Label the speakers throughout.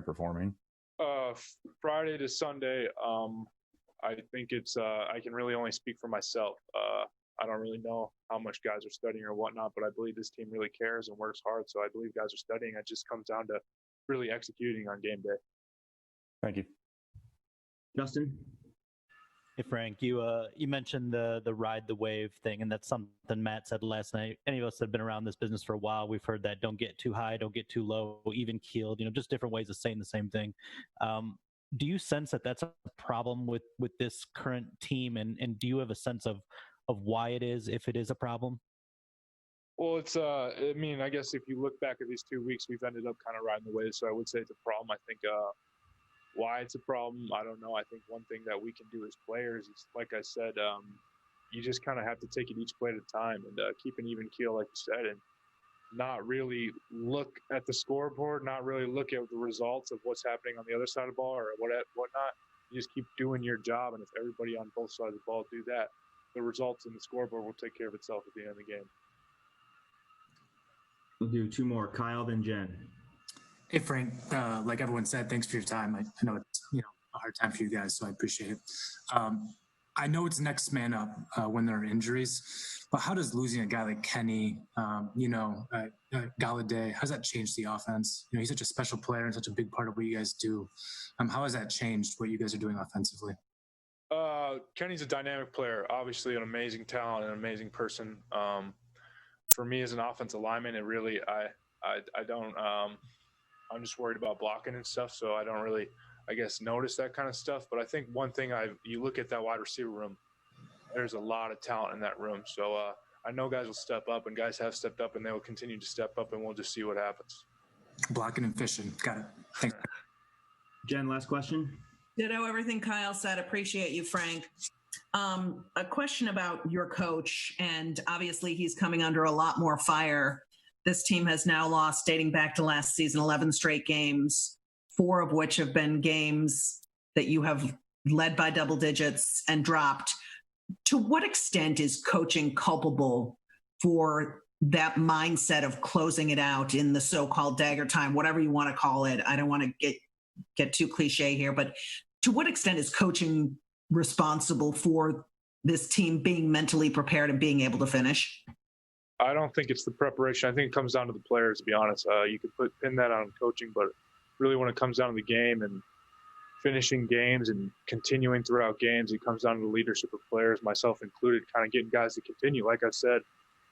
Speaker 1: performing?
Speaker 2: Friday to Sunday, I think it's I can really only speak for myself. I don't really know how much guys are studying or whatnot, but I believe this team really cares and works hard. So I believe guys are studying. It just comes down to really executing on game day.
Speaker 1: Thank you.
Speaker 3: Justin?
Speaker 4: Hey Frank, you mentioned the ride the wave thing, and that's something Matt said last night. Any of us that have been around this business for a while, we've heard that: don't get too high, don't get too low, even keeled. Just different ways of saying the same thing. Do you sense that that's a problem with this current team, and do you have a sense of why it is, if it is a problem?
Speaker 2: Well, it's I guess if you look back at these 2 weeks, we've ended up kind of riding the wave. So I would say it's a problem. I think why it's a problem, I don't know. I think one thing that we can do as players is, like I said, you just kind of have to take it each play at a time and keep an even keel, like you said, and not really look at the scoreboard, not really look at the results of what's happening on the other side of the ball or whatnot. You just keep doing your job, and if everybody on both sides of the ball do that, the results in the scoreboard will take care of itself at the end of the game.
Speaker 3: We'll do two more. Kyle, then Jen.
Speaker 5: Hey, Frank. Like everyone said, thanks for your time. I know it's a hard time for you guys, so I appreciate it. I know it's next man up when there are injuries, but how does losing a guy like Kenny, Galladay, how does that change the offense? He's such a special player and such a big part of what you guys do. How has that changed what you guys are doing offensively?
Speaker 2: Kenny's a dynamic player, obviously an amazing talent and an amazing person. For me as an offensive lineman, it really, I don't, I'm just worried about blocking and stuff. So I don't really, I guess, notice that kind of stuff. But I think one thing you look at that wide receiver room, there's a lot of talent in that room. So I know guys will step up, and guys have stepped up, and they will continue to step up, and we'll just see what happens.
Speaker 5: Blocking and fishing. Got it. Thanks.
Speaker 3: Jen, last question.
Speaker 6: Ditto everything Kyle said. Appreciate you, Frank. A question about your coach, and obviously he's coming under a lot more fire. This team has now lost, dating back to last season, 11 straight games, 4 of which have been games that you have led by double digits and dropped. To what extent is coaching culpable for that mindset of closing it out in the so-called dagger time, whatever you want to call it? I don't want to get too cliche here, but to what extent is coaching responsible for this team being mentally prepared and being able to finish?
Speaker 2: I don't think it's the preparation. I think it comes down to the players, to be honest. You could pin that on coaching, but really when it comes down to the game and finishing games and continuing throughout games, it comes down to the leadership of players, myself included, kind of getting guys to continue. Like I said,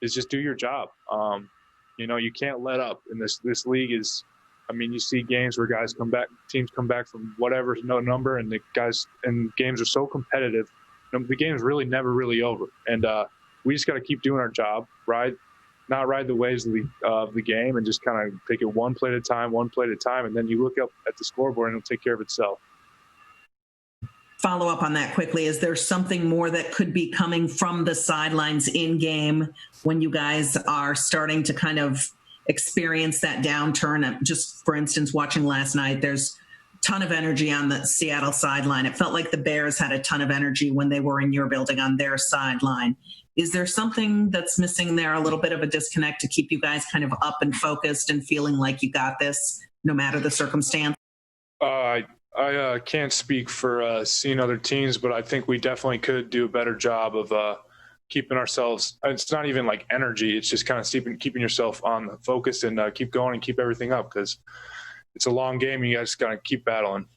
Speaker 2: is just do your job. You can't let up. And this league is, you see games where guys come back, teams come back from whatever, no number, and the guys and games are so competitive. The game's really never really over. And we just got to keep doing our job, not ride the waves of the game, and just kind of take it one play at a time, and then you look up at the scoreboard and it'll take care of itself.
Speaker 6: Follow up on that quickly. Is there something more that could be coming from the sidelines in game when you guys are starting to kind of experience that downturn? Just for instance, watching last night, there's a ton of energy on the Seattle sideline. It felt like the Bears had a ton of energy when they were in your building on their sideline. Is there something that's missing there, a little bit of a disconnect to keep you guys kind of up and focused and feeling like you got this no matter the circumstance?
Speaker 2: I can't speak for seeing other teams, but I think we definitely could do a better job of keeping ourselves. It's not even like energy. It's just kind of keeping yourself on the focus and keep going and keep everything up, because it's a long game and you guys got to keep battling.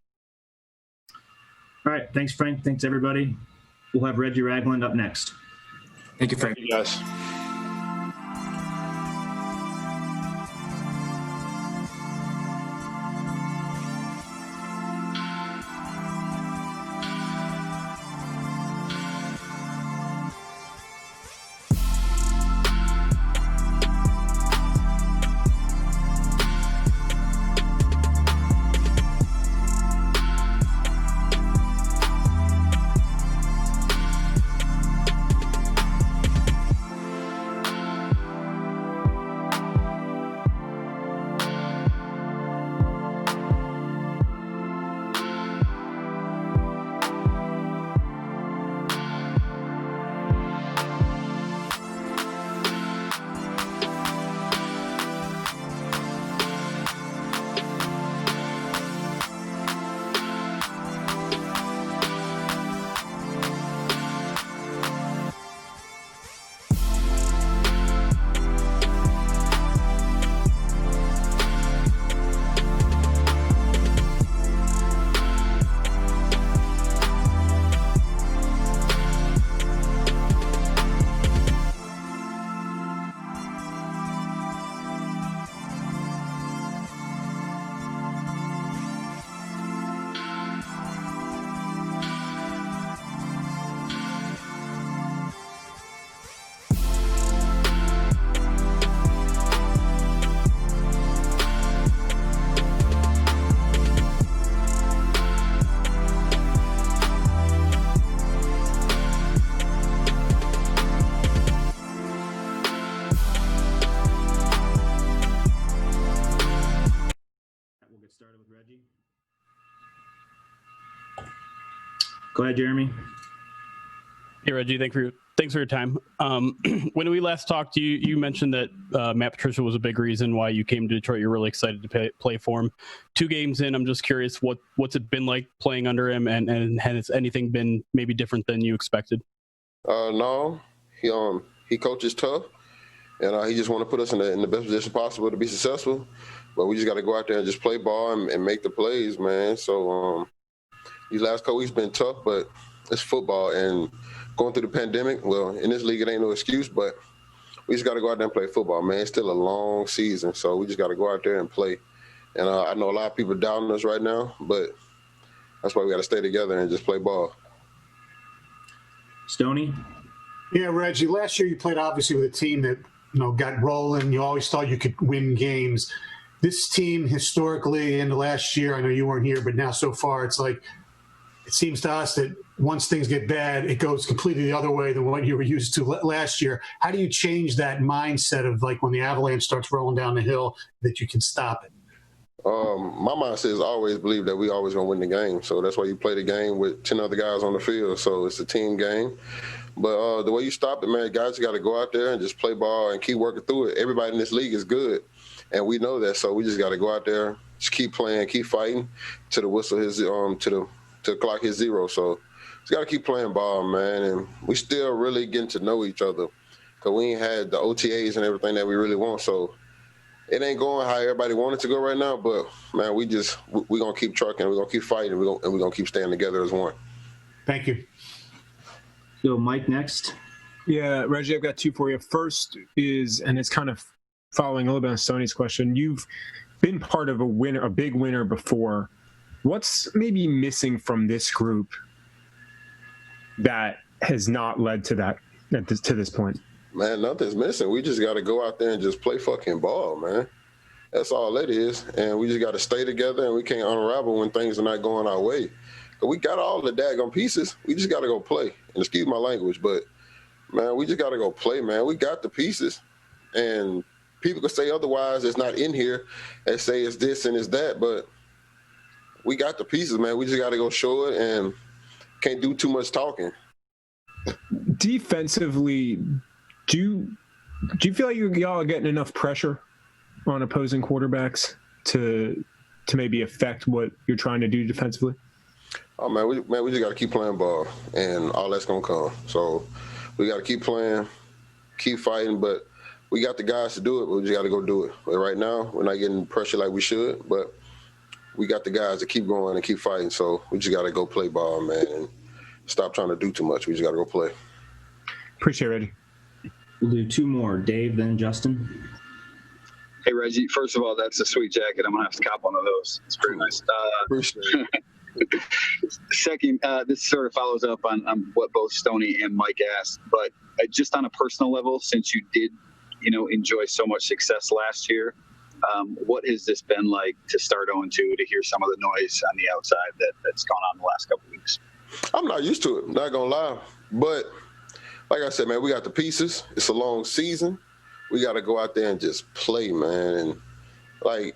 Speaker 3: All right. Thanks, Frank. Thanks, everybody. We'll have Reggie Ragland up next.
Speaker 5: Thank you, Frank.
Speaker 2: Thank you, guys.
Speaker 3: Go ahead, Jeremy.
Speaker 1: Hey, Reggie, thanks for your time. When we last talked, you mentioned that Matt Patricia was a big reason why you came to Detroit. You're really excited to play for him. 2 games in, I'm just curious, what's it been like playing under him, and has anything been maybe different than you expected?
Speaker 7: No, he coaches tough, and he just want to put us in the best position possible to be successful. But we just got to go out there and just play ball and make the plays, man. So these last couple weeks been tough, but it's football, and going through the pandemic, well, in this league, it ain't no excuse, but we just got to go out there and play football, man. It's still a long season, so we just got to go out there and play. And I know a lot of people doubting us right now, but that's why we got to stay together and just play ball.
Speaker 3: Stoney?
Speaker 8: Yeah, Reggie, last year you played obviously with a team that, got rolling. You always thought you could win games. This team historically in the last year, I know you weren't here, but now so far it's like, it seems to us that once things get bad, it goes completely the other way than what you were used to last year. How do you change that mindset of like when the avalanche starts rolling down the hill that you can stop it?
Speaker 7: My mindset is always believe that we always gonna win the game. So that's why you play the game with 10 other guys on the field. So it's a team game. But the way you stop it, man, guys, you got to go out there and just play ball and keep working through it. Everybody in this league is good, and we know that. So we just got to go out there, just keep playing, keep fighting to the whistle his to the clock his zero. So just got to keep playing ball, man. And we still really getting to know each other because we ain't had the OTAs and everything that we really want. So it ain't going how everybody wanted to go right now. But, man, we going to keep trucking. We're going to keep fighting. And we're going to keep staying together as one.
Speaker 8: Thank you.
Speaker 3: So Mike next.
Speaker 9: Yeah, Reggie, I've got 2 for you. First is, and it's kind of following a little bit on Stoney's question, you've been part of a big winner before. What's maybe missing from this group that has not led to that to this point?
Speaker 7: Man, nothing's missing. We just got to go out there and just play fucking ball, man. That's all it is. And we just got to stay together, and we can't unravel when things are not going our way. But we got all the daggone pieces. We just got to go play. And excuse my language, but, man, we just got to go play, man. We got the pieces. And people can say otherwise. It's not in here and say it's this and it's that. But we got the pieces, man. We just got to go show it and can't do too much talking.
Speaker 9: Defensively, do you feel like y'all are getting enough pressure on opposing quarterbacks to maybe affect what you're trying to do defensively?
Speaker 7: Oh, man, we just got to keep playing ball, and all that's going to come. So we got to keep playing, keep fighting, but we got the guys to do it, but we just got to go do it. But right now, we're not getting pressure like we should, but we got the guys to keep going and keep fighting. So we just got to go play ball, man, and stop trying to do too much. We just got to go play.
Speaker 9: Appreciate it, Reggie.
Speaker 3: We'll do 2 more. Dave, then Justin.
Speaker 10: Hey, Reggie, first of all, that's a sweet jacket. I'm going to have to cop one of those. It's pretty nice.
Speaker 7: Appreciate it.
Speaker 10: Second, this sort of follows up on what both Stoney and Mike asked, but just on a personal level, since you did, enjoy so much success last year, what has this been like to start 0-2, to hear some of the noise on the outside that's gone on the last couple of weeks?
Speaker 7: I'm not used to it, not going to lie. But like I said, man, we got the pieces. It's a long season. We got to go out there and just play, man. And,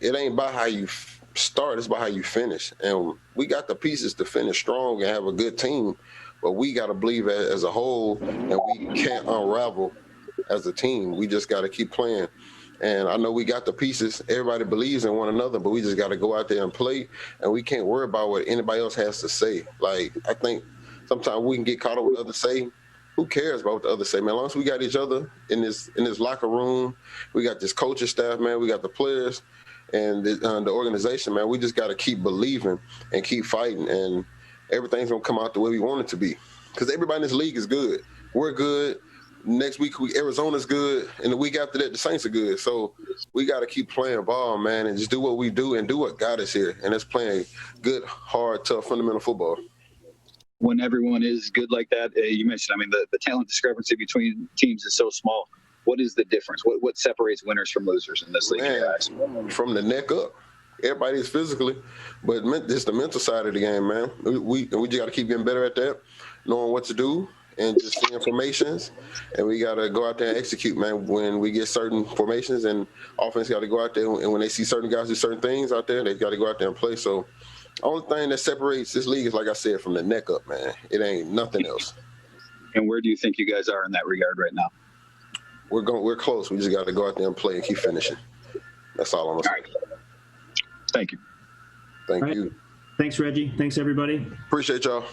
Speaker 7: it ain't about how you start, it's about how you finish. And we got the pieces to finish strong and have a good team, but we got to believe as a whole, and we can't unravel as a team. We just got to keep playing. And I know we got the pieces. Everybody believes in one another, but we just got to go out there and play, and we can't worry about what anybody else has to say. I think sometimes we can get caught up with what others say. Who cares about what the others say, man? As long as we got each other in this locker room, we got this coaching staff, man, we got the players, and the organization, man, we just got to keep believing and keep fighting, and everything's going to come out the way we want it to be. Because everybody in this league is good. We're good. Next week, Arizona's good, and the week after that, the Saints are good. So we got to keep playing ball, man, and just do what we do and do what got us here, and that's playing good, hard, tough, fundamental football.
Speaker 10: When everyone is good like that, you mentioned, the talent discrepancy between teams is so small. What is the difference? What separates winners from losers in this league?
Speaker 7: Man, from the neck up. Everybody's physically, but it's the mental side of the game, man. We just got to keep getting better at that, knowing what to do and just seeing formations. And we got to go out there and execute, man, when we get certain formations, and offense got to go out there. And when they see certain guys do certain things out there, they got to go out there and play. So Only thing that separates this league is, like I said, from the neck up, man. It ain't nothing else.
Speaker 10: And where do you think you guys are in that regard right now?
Speaker 7: We're close. We just got to go out there and play and keep finishing. That's all I'm gonna say.
Speaker 10: All right. Thank you.
Speaker 7: Thank
Speaker 3: Right.
Speaker 7: you.
Speaker 3: Thanks, Reggie. Thanks, everybody.
Speaker 7: Appreciate y'all.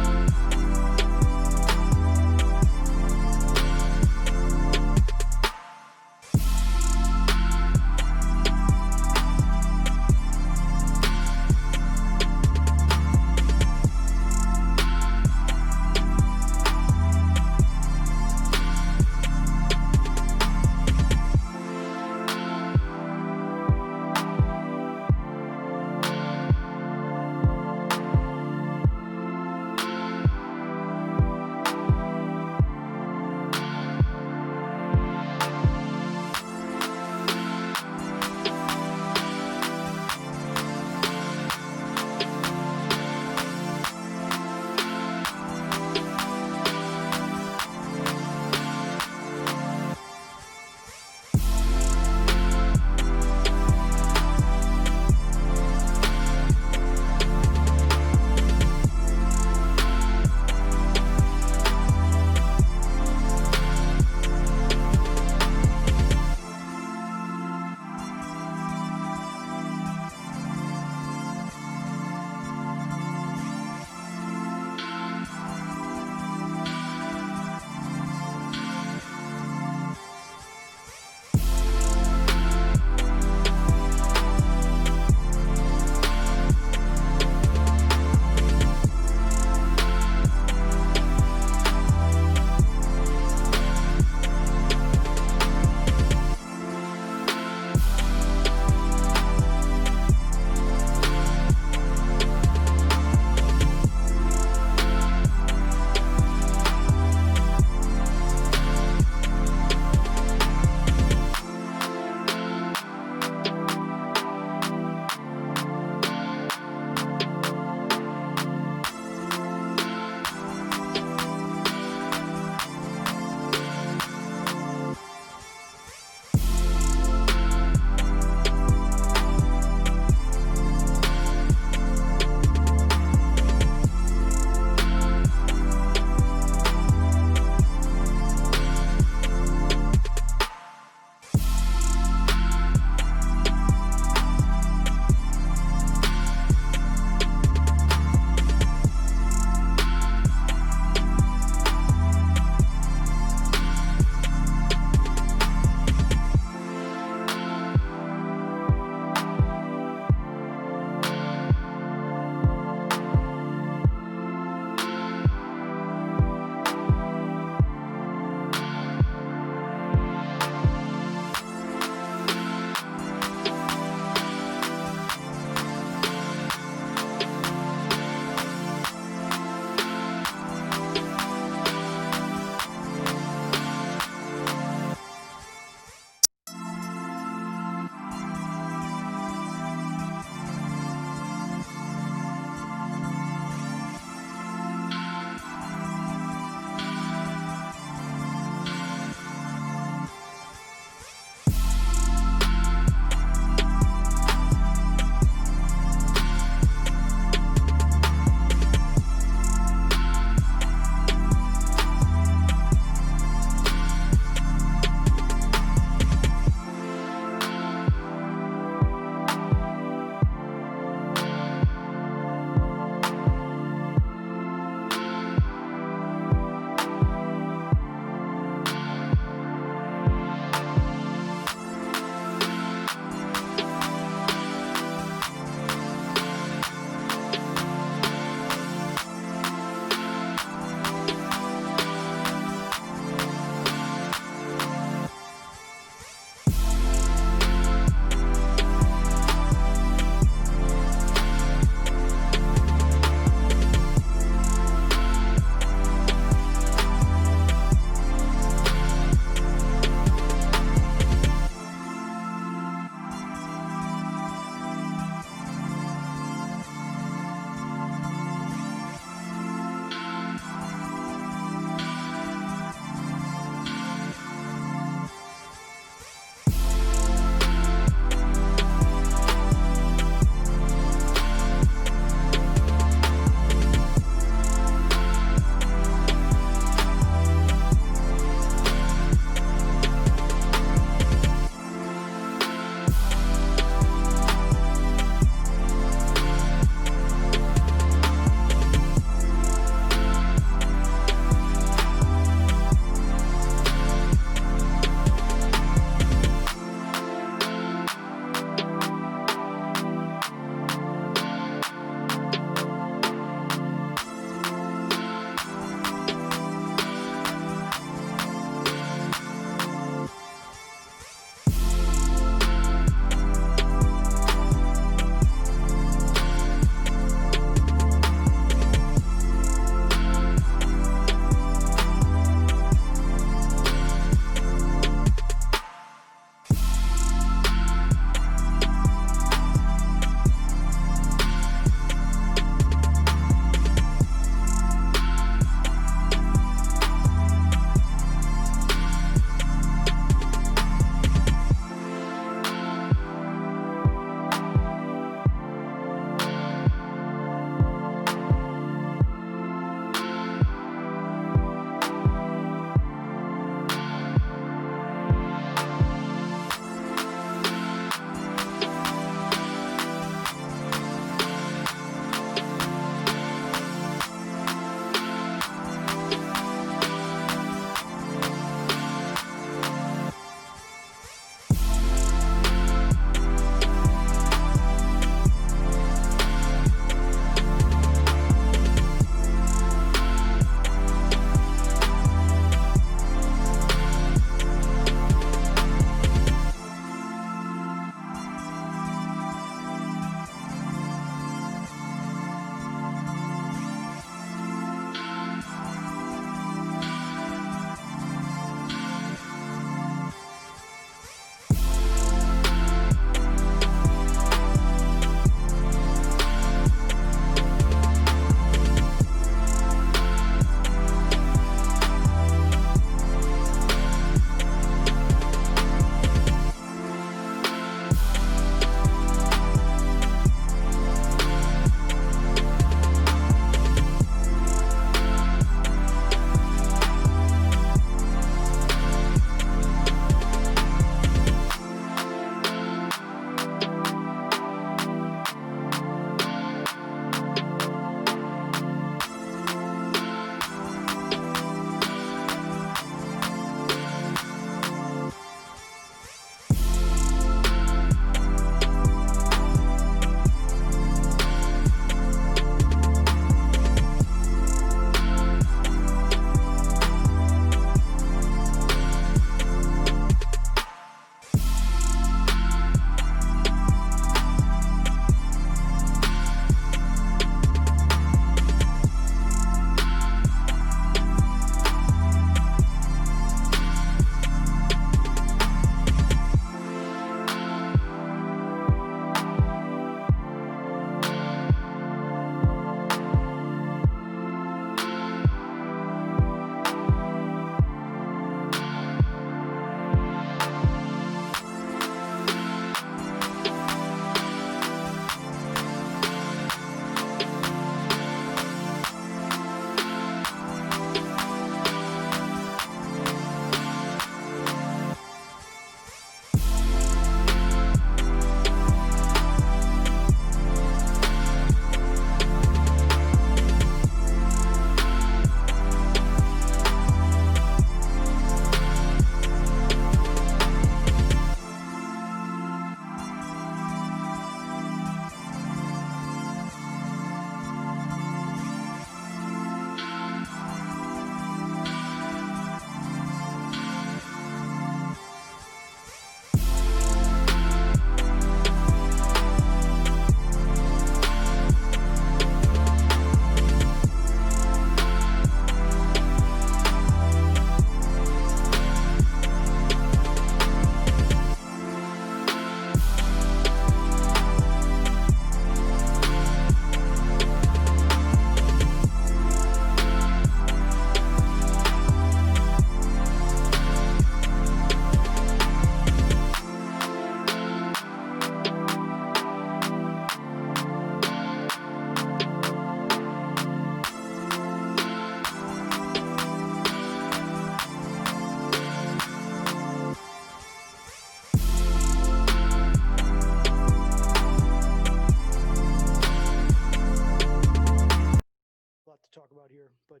Speaker 11: crowd here, but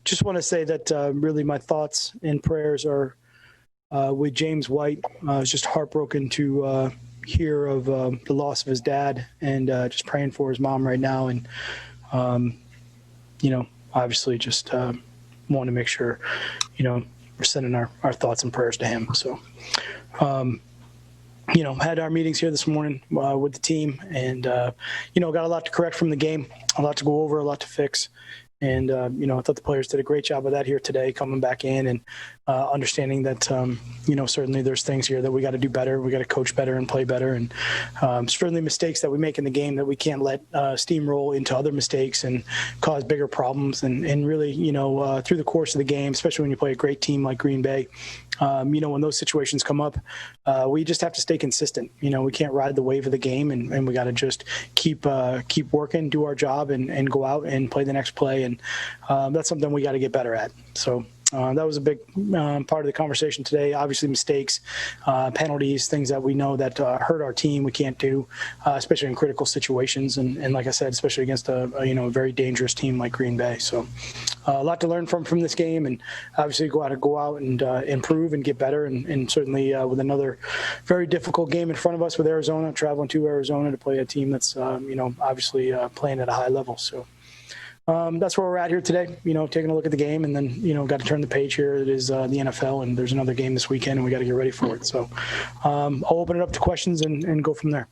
Speaker 11: just want to say that really my thoughts and prayers are with James White. I was just heartbroken to hear of the loss of his dad, and just praying for his mom right now. And, obviously just want to make sure, we're sending our thoughts and prayers to him. So, had our meetings here this morning with the team, and, got a lot to correct from the game, a lot to go over, a lot to fix. And, I thought the players did a great job of that here today, coming back in and understanding that, certainly there's things here that we got to do better. We got to coach better and play better. And certainly mistakes that we make in the game that we can't let steamroll into other mistakes and cause bigger problems. And really, through the course of the game, especially when you play a great team like Green Bay, when those situations come up, we just have to stay consistent. We can't ride the wave of the game, and we got to just keep working, do our job, and go out and play the next play. And that's something we got to get better at. So that was a big part of the conversation today. Obviously, mistakes, penalties, things that we know that hurt our team, we can't do, especially in critical situations. And like I said, especially against a very dangerous team like Green Bay. So a lot to learn from this game, and obviously go out and improve and get better. And certainly with another very difficult game in front of us with Arizona, traveling to Arizona to play a team that's, obviously playing at a high level. So that's where we're at here today, taking a look at the game, and then, got to turn the page here. It is the NFL, and there's another game this weekend, and we got to get ready for it. So I'll open it up to questions and go from there.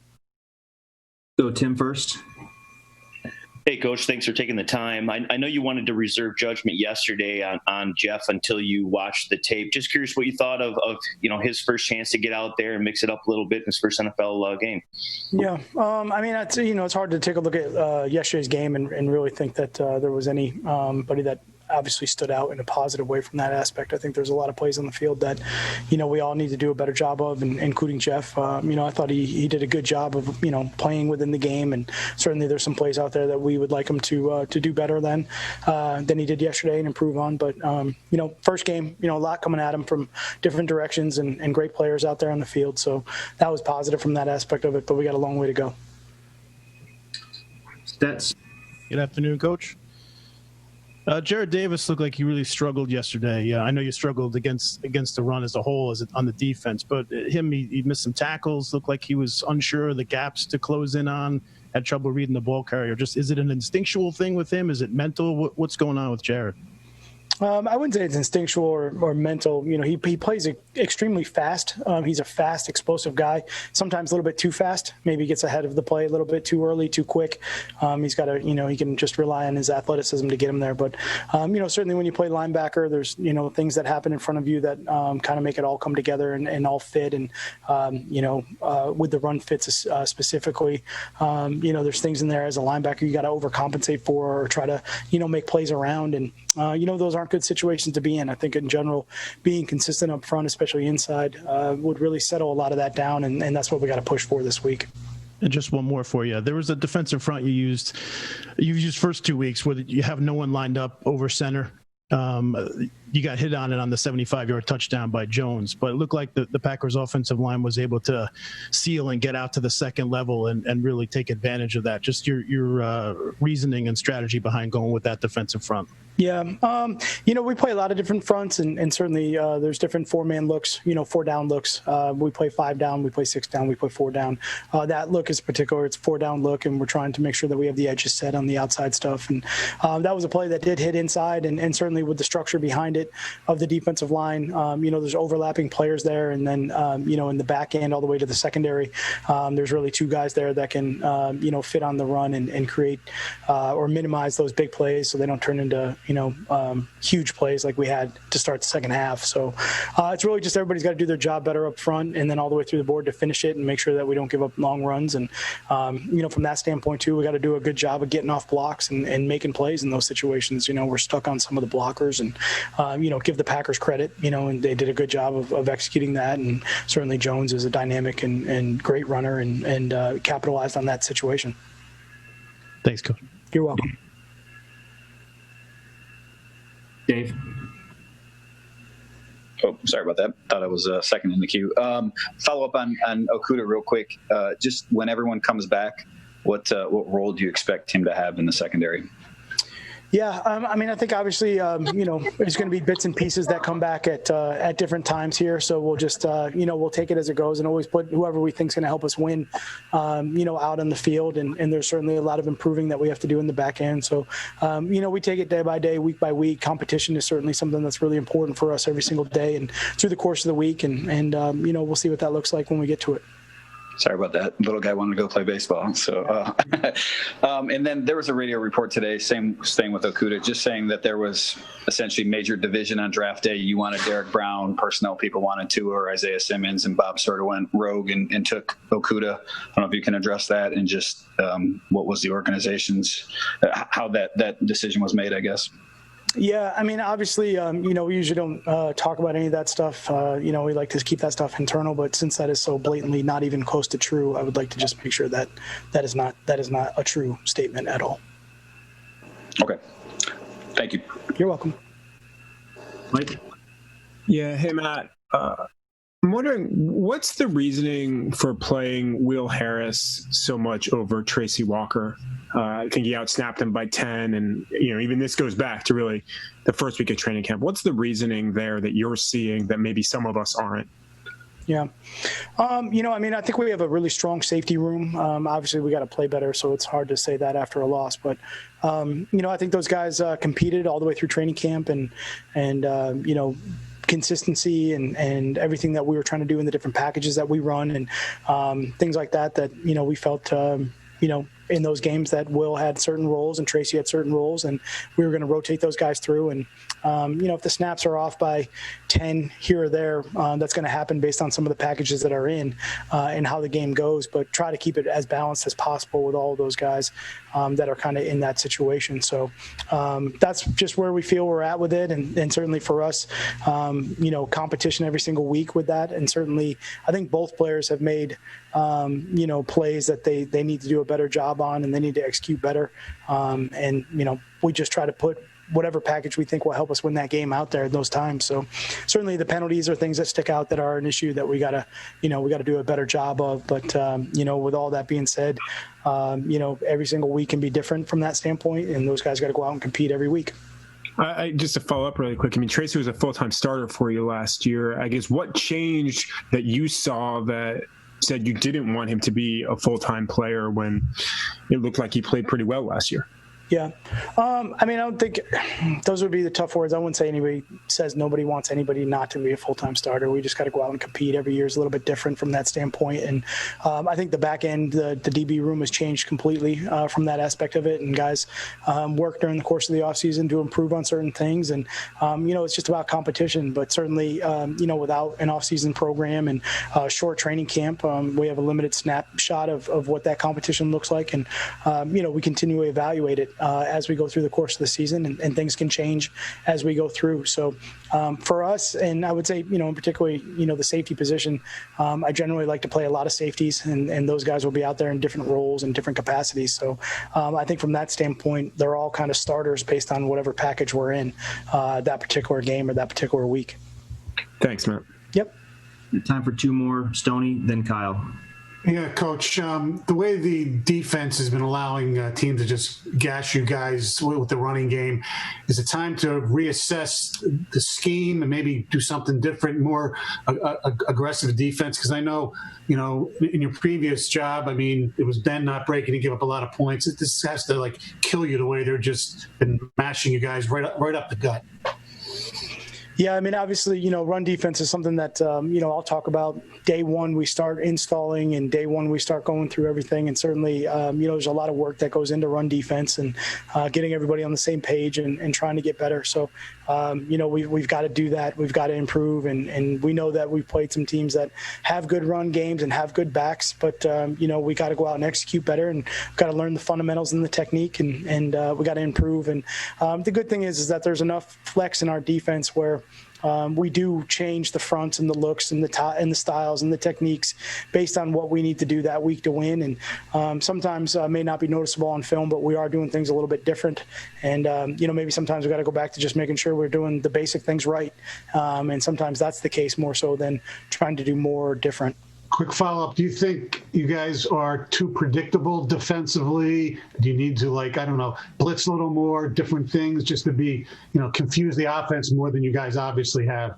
Speaker 3: So Tim first.
Speaker 12: Hey, Coach, thanks for taking the time. I know you wanted to reserve judgment yesterday on Jeff until you watched the tape. Just curious what you thought of his first chance to get out there and mix it up a little bit in his first NFL game.
Speaker 11: Yeah, it's hard to take a look at yesterday's game and really think that there was anybody that obviously stood out in a positive way from that aspect. I think there's a lot of plays on the field that, we all need to do a better job of, and including Jeff. I thought he did a good job of, playing within the game, and certainly there's some plays out there that we would like him to do better than he did yesterday and improve on. But, first game, a lot coming at him from different directions and great players out there on the field. So that was positive from that aspect of it, but we got a long way to go.
Speaker 3: Stats.
Speaker 13: Good afternoon, Coach. Jared Davis looked like he really struggled yesterday. Yeah, I know you struggled against the run as a whole on the defense, but he missed some tackles. Looked like he was unsure of the gaps to close in on. Had trouble reading the ball carrier. Is it an instinctual thing with him? Is it mental? What's going on with Jared?
Speaker 11: I wouldn't say it's instinctual or mental. He plays extremely fast. He's a fast, explosive guy. Sometimes a little bit too fast. Maybe gets ahead of the play a little bit too early, too quick. He's got to, he can just rely on his athleticism to get him there. But, certainly when you play linebacker, there's, things that happen in front of you that kind of make it all come together and all fit. And, with the run fits specifically, there's things in there as a linebacker you got to overcompensate for or try to, make plays around. And, those aren't good situations to be in. I think in general, being consistent up front, especially inside, would really settle a lot of that down, and that's what we got to push for this week.
Speaker 13: And just one more for you. There was a defensive front you've used first 2 weeks where you have no one lined up over center. You got hit on it on the 75-yard touchdown by Jones, but it looked like the Packers offensive line was able to seal and get out to the second level and really take advantage of that. Just your reasoning and strategy behind going with that defensive front.
Speaker 11: Yeah. We play a lot of different fronts, and certainly there's different four-man looks, 4-down looks. We play 5 down, we play 6 down, we play 4 down. That look is particular. It's 4-down look, and we're trying to make sure that we have the edges set on the outside stuff. And that was a play that did hit inside, and certainly with the structure behind it of the defensive line, there's overlapping players there. And then, in the back end all the way to the secondary, there's really 2 guys there that can, fit on the run and create or minimize those big plays so they don't turn into, huge plays like we had to start the second half. So it's really just everybody's got to do their job better up front and then all the way through the board to finish it and make sure that we don't give up long runs. And, from that standpoint too, we got to do a good job of getting off blocks and making plays in those situations. We're stuck on some of the blockers and, give the Packers credit, and they did a good job of executing that. And certainly Jones is a dynamic and great runner and capitalized on that situation.
Speaker 13: Thanks, Coach.
Speaker 11: You're welcome.
Speaker 3: Dave.
Speaker 10: Oh, sorry about that. Thought I was second in the queue. Follow up on Okudah real quick. Just when everyone comes back, what role do you expect him to have in the secondary?
Speaker 11: Yeah, I mean, I think obviously, there's going to be bits and pieces that come back at different times here. So we'll just, we'll take it as it goes and always put whoever we think is going to help us win, out on the field. And there's certainly a lot of improving that we have to do in the back end. So, we take it day by day, week by week. Competition is certainly something that's really important for us every single day and through the course of the week. And we'll see what that looks like when we get to it.
Speaker 10: Sorry about that. Little guy wanted to go play baseball. So, and then there was a radio report today, staying with Okudah, just saying that there was essentially major division on draft day. You wanted Derek Brown, personnel people wanted Tua or Isaiah Simmons, and Bob sort of went rogue and took Okudah. I don't know if you can address that and just what was the organization's, how that decision was made, I guess.
Speaker 11: Yeah, I mean, obviously, we usually don't talk about any of that stuff. We like to keep that stuff internal, but since that is so blatantly not even close to true, I would like to just make sure that that is not a true statement at all.
Speaker 10: Okay. Thank you.
Speaker 11: You're welcome.
Speaker 3: Mike?
Speaker 9: Yeah. Hey, Matt. I'm wondering, what's the reasoning for playing Will Harris so much over Tracy Walker? I think he outsnapped him by 10, and even this goes back to really the first week of training camp. What's the reasoning there that you're seeing that maybe some of us aren't?
Speaker 11: Yeah. I think we have a really strong safety room. Obviously, we got to play better, so it's hard to say that after a loss. But, I think those guys competed all the way through training camp and consistency and everything that we were trying to do in the different packages that we run and things like that, we felt, in those games that Will had certain roles and Tracy had certain roles, and we were going to rotate those guys through. And, if the snaps are off by 10 here or there, that's going to happen based on some of the packages that are in and how the game goes, but try to keep it as balanced as possible with all of those guys that are kind of in that situation. So that's just where we feel we're at with it. And certainly for us, competition every single week with that. And certainly I think both players have made, plays that they need to do a better job on and they need to execute better. We just try to put whatever package we think will help us win that game out there at those times. So certainly the penalties are things that stick out that are an issue that we gotta do a better job of. But, with all that being said, every single week can be different from that standpoint, and those guys got to go out and compete every week.
Speaker 9: Just to follow up really quick, Tracy was a full-time starter for you last year. I guess what changed that you saw that said you didn't want him to be a full-time player when it looked like he played pretty well last year?
Speaker 11: Yeah. I don't think those would be the tough words. I wouldn't say anybody says nobody wants anybody not to be a full-time starter. We just got to go out and compete. Every year is a little bit different from that standpoint. And I think the back end, the DB room has changed completely from that aspect of it. And guys work during the course of the offseason to improve on certain things. And, it's just about competition. But certainly, without an offseason program and short training camp, we have a limited snapshot of what that competition looks like. And, we continually evaluate it as we go through the course of the season, and things can change as we go through. So for us, and I would say, in particularly, the safety position, I generally like to play a lot of safeties, and those guys will be out there in different roles and different capacities. So I think from that standpoint, they're all kind of starters based on whatever package we're in that particular game or that particular week.
Speaker 9: Thanks, Matt.
Speaker 11: Yep.
Speaker 3: Time for two more, Stoney, then Kyle.
Speaker 8: Yeah, Coach, the way the defense has been allowing teams to just gash you guys with the running game, is it time to reassess the scheme and maybe do something different, more aggressive defense? Because I know, in your previous job, it was Ben not breaking to give up a lot of points. This has to kill you the way they're just been mashing you guys right up the gut.
Speaker 11: Yeah, obviously, run defense is something that, I'll talk about. Day one, we start installing, and day one, we start going through everything. And certainly, there's a lot of work that goes into run defense and getting everybody on the same page and trying to get better. So, we've got to do that. We've got to improve. And we know that we've played some teams that have good run games and have good backs. But, we got to go out and execute better, and we've got to learn the fundamentals and the technique, and we got to improve. And the good thing is that there's enough flex in our defense where we do change the fronts and the looks and the styles and the techniques based on what we need to do that week to win. And sometimes may not be noticeable on film, but we are doing things a little bit different. And, maybe sometimes we got to go back to just making sure we're doing the basic things right. And sometimes that's the case more so than trying to do more different.
Speaker 8: quick follow-up. Do you think you guys are too predictable defensively? Do you need to, like, I don't know, blitz a little more, different things just to be, confuse the offense more than you guys obviously have?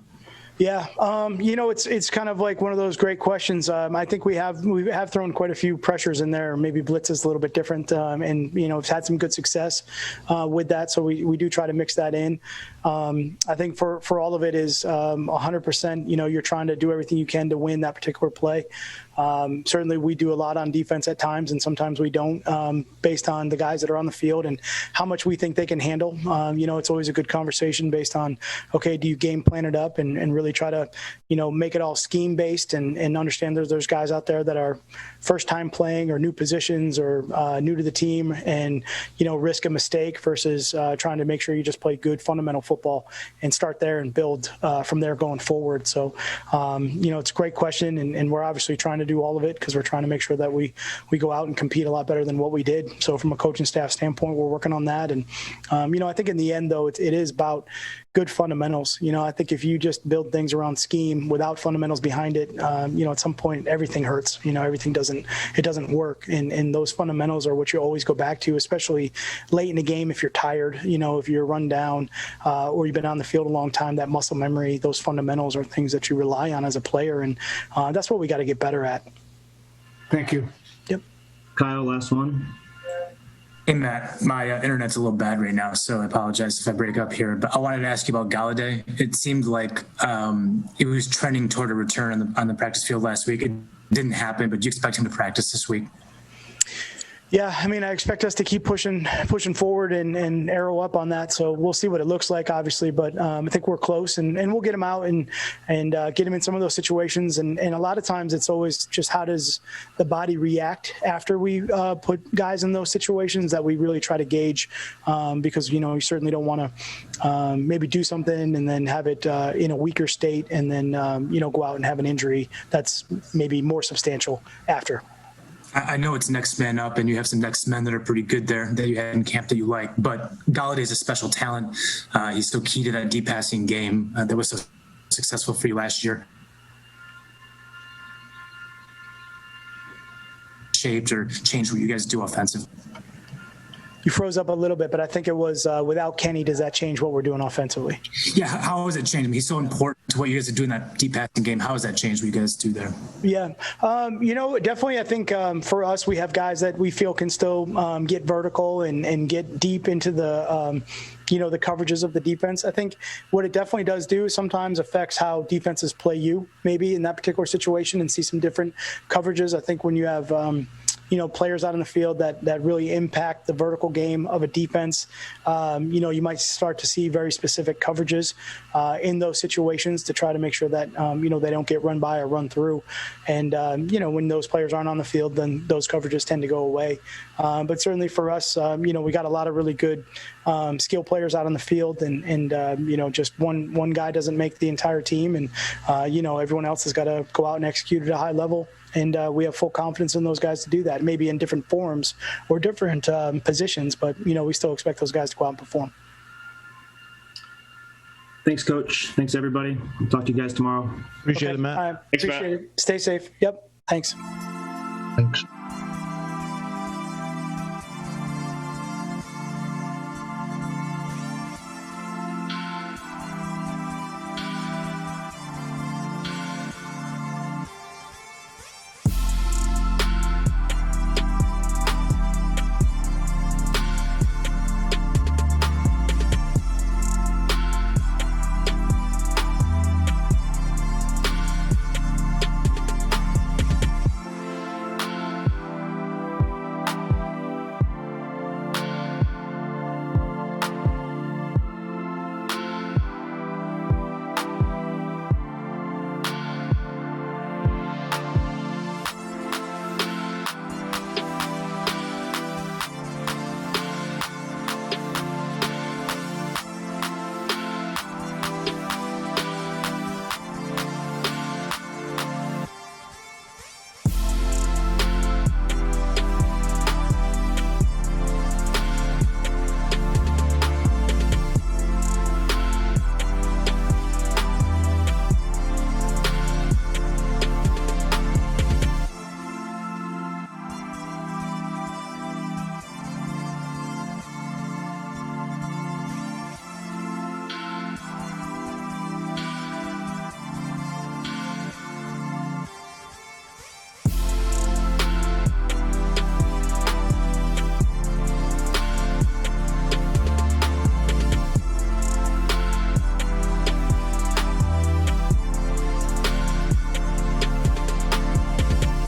Speaker 11: Yeah, it's kind of like one of those great questions. I think we have thrown quite a few pressures in there. Maybe blitz is a little bit different, and we've had some good success with that. So we do try to mix that in. I think for all of it is 100%. You're trying to do everything you can to win that particular play. Certainly, we do a lot on defense at times, and sometimes we don't, based on the guys that are on the field and how much we think they can handle. It's always a good conversation based on, okay, do you game plan it up and really try to, make it all scheme based and understand there's guys out there that are first time playing or new positions or new to the team and, risk a mistake versus trying to make sure you just play good fundamental football and start there and build from there going forward. So, it's a great question, and we're obviously trying to do all of it because we're trying to make sure that we go out and compete a lot better than what we did. So from a coaching staff standpoint, we're working on that. And, I think in the end, though, it is about good fundamentals. I think if you just build things around scheme without fundamentals behind it, at some point everything hurts. Everything doesn't work. And those fundamentals are what you always go back to, especially late in the game if you're tired, if you're run down or you've been on the field a long time, that muscle memory, those fundamentals are things that you rely on as a player. And that's what we got to get better at.
Speaker 8: Thank you.
Speaker 11: Yep.
Speaker 3: Kyle, last one.
Speaker 5: Hey, Matt, my internet's a little bad right now, so I apologize if I break up here. But I wanted to ask you about Galladay. It seemed like it was trending toward a return on the practice field last week. It didn't happen, but do you expect him to practice this week?
Speaker 11: Yeah, I expect us to keep pushing forward and arrow up on that. So we'll see what it looks like, obviously. But I think we're close, and we'll get him out and get him in some of those situations. And a lot of times it's always just how does the body react after we put guys in those situations that we really try to gauge because, you certainly don't want to maybe do something and then have it in a weaker state and then, go out and have an injury that's maybe more substantial after.
Speaker 5: I know it's next man up, and you have some next men that are pretty good there that you had in camp that you like. But Galladay is a special talent. He's so key to that deep passing game that was so successful for you last year. Shaped or changed what you guys do offensively.
Speaker 11: You froze up a little bit, but I think it was without Kenny, does that change what we're doing offensively?
Speaker 5: Yeah, how has it changed? He's so important to what you guys are doing in that deep passing game. How has that changed what you guys do there?
Speaker 11: Yeah, definitely I think for us, we have guys that we feel can still get vertical and get deep into the the coverages of the defense. I think what it definitely does do sometimes affects how defenses play you maybe in that particular situation and see some different coverages. I think when you have players out on the field that really impact the vertical game of a defense. You might start to see very specific coverages in those situations to try to make sure that, they don't get run by or run through. And, when those players aren't on the field, then those coverages tend to go away. But certainly for us, we got a lot of really good skill players out on the field and just one guy doesn't make the entire team. And, everyone else has got to go out and execute at a high level. And we have full confidence in those guys to do that, maybe in different forms or different positions, but, we still expect those guys to go out and perform.
Speaker 3: Thanks, Coach. Thanks, everybody. I'll talk to you guys tomorrow.
Speaker 13: Appreciate it, Matt.
Speaker 11: Appreciate it. Stay safe. Yep. Thanks.
Speaker 8: Thanks.